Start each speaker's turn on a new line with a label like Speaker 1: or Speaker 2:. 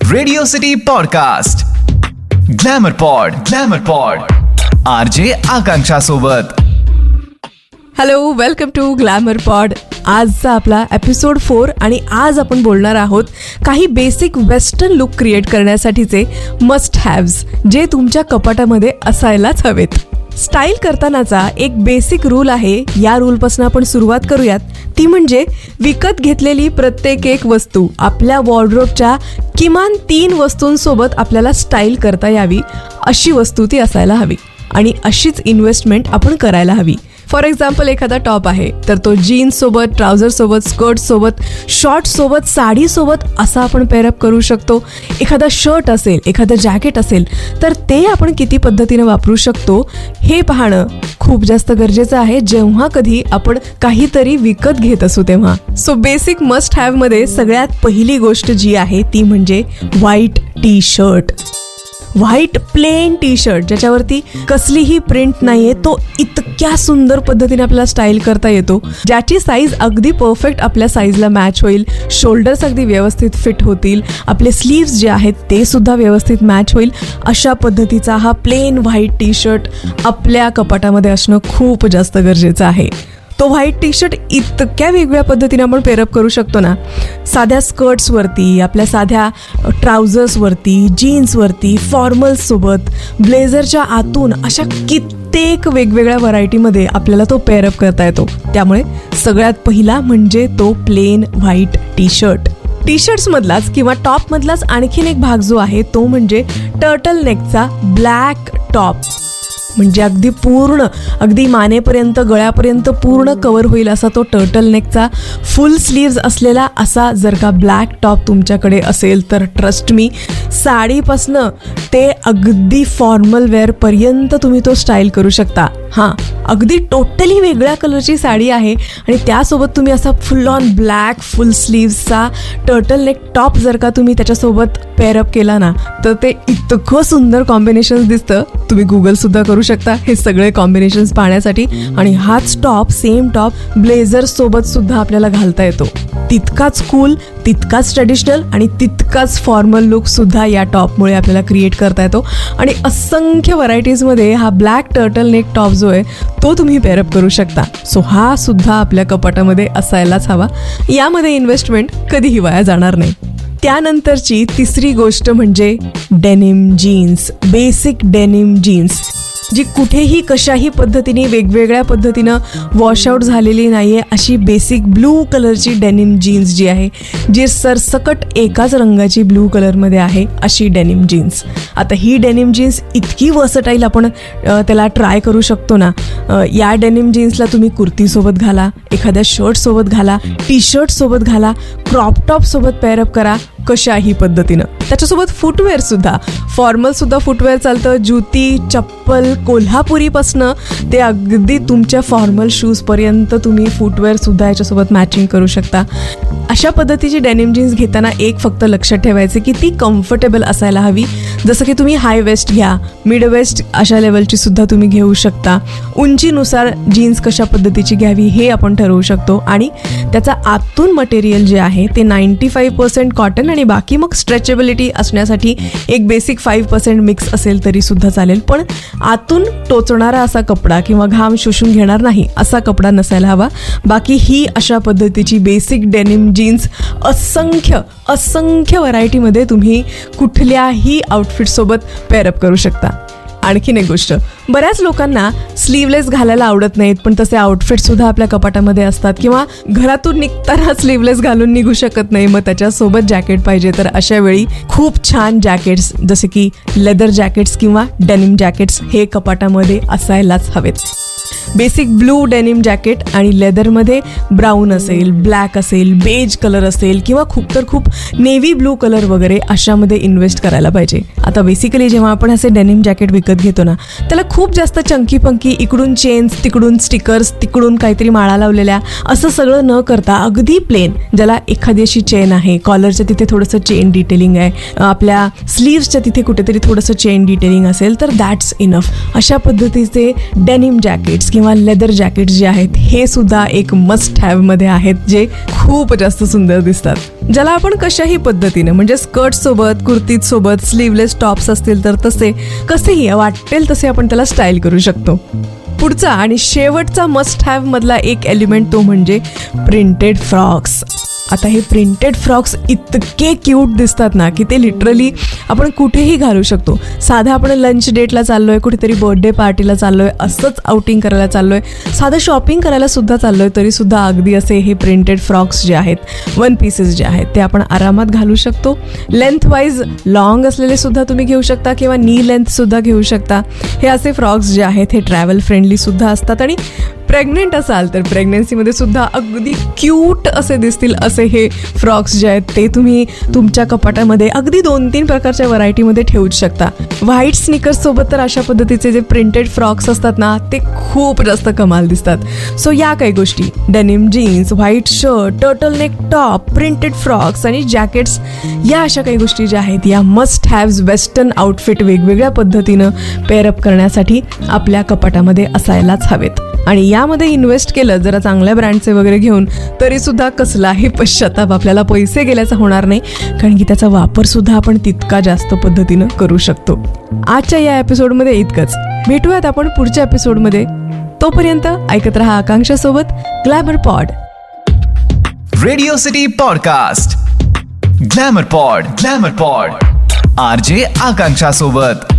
Speaker 1: Radio City podcast Glamour Pod RJ Akanksha सोबत.
Speaker 2: Hello, welcome to Glamour Pod. आजचा आपला episode 4 आणि आज आपण बोलणार आहोत काही बेसिक वेस्टर्न लुक क्रिएट करण्यासाठीचे मस्ट हॅव्स जे तुमच्या कपाटामध्ये असायलाच हवेत. स्टाईल करतानाचा एक बेसिक रूल आहे. या रूलपासून आपण सुरुवात करूयात. ती म्हणजे विकत घेतलेली प्रत्येक एक वस्तू आपल्या वॉर्डरोबच्या किमान 3 वस्तूंसोबत आपल्याला स्टाईल करता यावी अशी वस्तू ती असायला हवी आणि अशीच इन्व्हेस्टमेंट आपण करायला हवी. फॉर एक्झाम्पल, एखादा टॉप आहे तर तो जीन्स सोबत, ट्राउझर सोबत, स्कर्ट सोबत, शॉर्ट सोबत, साडी सोबत असा आपण पेअरअप करू शकतो. एखादा शर्ट असेल, एखादं जॅकेट असेल तर ते आपण किती पद्धतीने वापरू शकतो हे पाहणं खूप जास्त गरजेचं आहे जेव्हा कधी आपण काहीतरी विकत घेत असू तेव्हा. सो बेसिक मस्ट हॅव मध्ये सगळ्यात पहिली गोष्ट जी आहे ती म्हणजे white T shirt. White plain T shirt ज्याच्यावरती कसलीही प्रिंट नाहीये, तो इतक्या सुंदर पद्धतीने आपल्याला स्टाईल करता येतो, ज्याची साईज अगदी परफेक्ट आपल्या साईजला मॅच होईल. शोल्डर्स अगदी व्यवस्थित फिट होतील, आपले स्लीव्स जे आहेत ते सुद्धा व्यवस्थित मॅच होईल. अशा पद्धतीचा हा प्लेन व्हाईट टी शर्ट आपल्या कपाटामध्ये असणं खूप जास्त गरजेचं आहे. तो व्हाईट टी शर्ट इतक्या वेगवेगळ्या पद्धतीने आपण पेअरअप करू शकतो ना. साध्या स्कर्ट्सवरती, आपल्या साध्या ट्राउझर्सवरती, जीन्सवरती, फॉर्मल्ससोबत, ब्लेझरच्या आतून अशा कित्येक वेगवेगळ्या व्हरायटीमध्ये आपल्याला तो पेअरअप करता येतो. त्यामुळे सगळ्यात पहिला म्हणजे तो plain white T shirt. T शर्ट्समधलाच किंवा टॉपमधलाच आणखीन एक भाग जो आहे तो म्हणजे टर्टल नेकचा ब्लॅक टॉप. म्हणजे अगदी पूर्ण, अगदी मानेपर्यंत, गळ्यापर्यंत पूर्ण कव्हर होईल असा तो टर्टल नेकचा फुल स्लीव्ज असलेला असा जर का ब्लॅक टॉप तुमच्याकडे असेल तर ट्रस्ट मी, साडीपासनं ते अगदी फॉर्मल वेअरपर्यंत तुम्ही तो स्टाईल करू शकता. हां, अगदी टोटली वेगळ्या कलरची साडी आहे आणि त्यासोबत तुम्ही असा फुल ऑन ब्लॅक फुल स्लीव्सचा टर्टल नेक टॉप जर का तुम्ही त्याच्यासोबत पेअरअप केला ना तर ते इतकं सुंदर कॉम्बिनेशन्स दिसतं. तुम्ही गुगलसुद्धा करू शकता हे सगळे कॉम्बिनेशन्स पाहण्यासाठी. आणि हाच टॉप, सेम टॉप ब्लेझर सोबत सुद्धा आपल्याला घालता येतो. तितकाच कूल, तितकाच ट्रेडिशनल आणि तितकाच फॉर्मल लुक सुद्धा या टॉपमुळे आपल्याला क्रिएट करता येतो. आणि असंख्य व्हरायटीजमध्ये हा ब्लॅक टर्टल नेक टॉप जो आहे तो तुम्ही पेअरअप करू शकता. सो हा सुद्धा आपल्या कपाटामध्ये असायलाच हवा. यामध्ये इन्व्हेस्टमेंट कधीही वाया जाणार नाही. त्यानंतरची तिसरी गोष्ट म्हणजे denim jeans. Basic denim jeans जी कुठेही कशाही पद्धतीने वेगवेगळ्या पद्धतीनं वॉशआउट झालेली नाहीये, अशी बेसिक ब्लू कलरची डेनिम जीन्स जी आहे, जी सरसकट एकाच रंगाची ब्लू कलरमध्ये आहे, अशी डेनिम जीन्स. आता ही डेनिम जीन्स इतकी वर्सटाईल आपण त्याला ट्राय करू शकतो ना. या डेनिम जीन्सला तुम्ही कुर्तीसोबत घाला, एखाद्या शर्टसोबत घाला, टी शर्टसोबत घाला, क्रॉप टॉपसोबत पेअरअप करा, कशाही पद्धतीनं. त्याच्यासोबत फुटवेअरसुद्धा, फॉर्मलसुद्धा फुटवेअर चालतं. जुती, चप्पल, कोल्हापुरीपासनं ते अगदी तुमच्या फॉर्मल शूजपर्यंत तुम्ही फुटवेअरसुद्धा याच्यासोबत मॅचिंग करू शकता. अशा पद्धतीची डेनिम जीन्स घेताना एक फक्त लक्षात ठेवायचं की ती कम्फर्टेबल असायला हवी. जसं की तुम्ही हाय वेस्ट घ्या, मिड वेस्ट अशा लेवलची सुद्धा तुम्ही घेऊ शकता. उंचीनुसार जीन्स कशा पद्धतीची घ्यावी हे आपण ठरवू शकतो. आणि त्याचा आतून मटेरियल जे आहे ते 95% कॉटन आणि बाकी मग स्ट्रेचेबिलिटी असण्यासाठी एक बेसिक 5% मिक्स असेल तरी सुद्धा चालेल. पण आतून टोचणारा असा कपडा किंवा घाम शोषून घेणार नाही असा कपडा नसायला हवा. बाकी ही अशा पद्धतीची बेसिक डेनिम जीन्स असंख्य व्हरायटीमध्ये तुम्ही कुठल्याही आउटफिटसोबत पेअरअप करू शकता. आणखीन एक गोष्ट, बऱ्याच लोकांना स्लीवलेस घालायला आवडत नाहीत, पण तसे आउटफिटसुद्धा आपल्या कपाटामध्ये असतात किंवा घरातून निघताना स्लीवलेस घालून निघू शकत नाही, मग त्याच्यासोबत जॅकेट पाहिजे. तर अशा वेळी खूप छान जॅकेट्स जसे की लेदर जॅकेट्स किंवा डेनिम जॅकेट्स हे कपाटामध्ये असायलाच हवेत. बेसिक ब्लू डेनिम जॅकेट आणि लेदरमध्ये ब्राऊन असेल, ब्लॅक असेल, बेज कलर असेल किंवा खूप नेव्ही ब्लू कलर वगैरे अशामध्ये इन्व्हेस्ट करायला पाहिजे. आता बेसिकली जेव्हा आपण असे डेनिम जॅकेट विकत घेतो ना त्याला खूप जास्त चंकी पंकी, इकडून चेन्स, तिकडून स्टिकर्स, तिकडून काहीतरी माळा लावलेल्या असं सगळं न करता अगदी प्लेन, ज्याला एखादी अशी चेन आहे, कॉलरच्या तिथे थोडंसं चेन डिटेलिंग आहे, आपल्या स्लीव्सच्या तिथे कुठेतरी थोडंसं चेन डिटेलिंग असेल तर दॅट्स इनफ. अशा पद्धतीचे डेनिम जॅकेट जॅकेट्स किंवा लेदर जॅकेट्स जे आहेत हे सुद्धा एक मस्ट हॅव मध्ये आहेत, जे खूप जास्त सुंदर दिसतात, ज्याला आपण कशाही पद्धतीने म्हणजे स्कर्ट सोबत, कुर्तीत सोबत, स्लीवलेस टॉप्स असतील तर तसे कसेही वाटेल तसे आपण त्याला स्टाईल करू शकतो. पुढचा आणि शेवटचा मस्ट हॅव मधला एक एलिमेंट तो म्हणजे प्रिंटेड फ्रॉक्स. आता हे प्रिंटेड फ्रॉक्स इतके क्यूट दिसतात ना की ते लिटरली आपण कुठेही घालू शकतो. साधा आपण लंच डेटला चाललोय, कुठेतरी बर्थडे पार्टीला चाललोय, असंच आउटिंग करायला चाललोय, साधं शॉपिंग करायला सुद्धा चाललोय, तरी सुद्धा अगदी असे हे प्रिंटेड फ्रॉक्स जे आहेत, वन पीसेस जे आहेत ते आपण आरामात घालू शकतो. लेंथ वाईज लॉंग असलेले सुद्धा तुम्ही घेऊ शकता किंवा नी लेंथ सुद्धा घेऊ शकता. हे असे फ्रॉक्स जे आहेत हे ट्रॅव्हल फ्रेंडली सुद्धा असतात आणि प्रेग्नेंट असाल तर प्रेग्नन्सीमध्ये सुद्धा अगदी क्यूट असे दिसतील असे हे फ्रॉक्स जे आहेत ते तुम्ही तुमच्या कपाटामध्ये अगदी 2-3 प्रकारच्या व्हरायटीमध्ये ठेवूच शकता. व्हाईट स्निकर्स सोबत तर अशा पद्धतीचे जे प्रिंटेड फ्रॉक्स असतात ना ते खूप जास्त कमाल दिसतात. सो या काही गोष्टी, denim jeans, white shirt, turtle neck top, printed frocks आणि जॅकेट्स, या अशा काही गोष्टी ज्या आहेत या मस्ट हॅव्ज वेस्टर्न आउटफिट वेगवेगळ्या पद्धतीनं पेअरअप करण्यासाठी आपल्या कपाटामध्ये असायलाच हवेत. आणि यामध्ये इन्व्हेस्ट केलं जरा चांगल्या ब्रँडचे वगैरे घेऊन तरी सुद्धा कसलाही पश्चाताप आपल्याला पैसे गेल्याचा होणार नाही, कारण की त्याचा वापर सुद्धा आपण तितका जास्त पद्धतीनं करू शकतो. आजच्या या एपिसोडमध्ये इतकंच. भेटूयात आपण पुढच्या एपिसोडमध्ये. तोपर्यंत ऐकत रहा आकांक्षा सोबत glamour pod.
Speaker 1: Radio City podcast Glamour pod RJ आकांक्षा सोबत.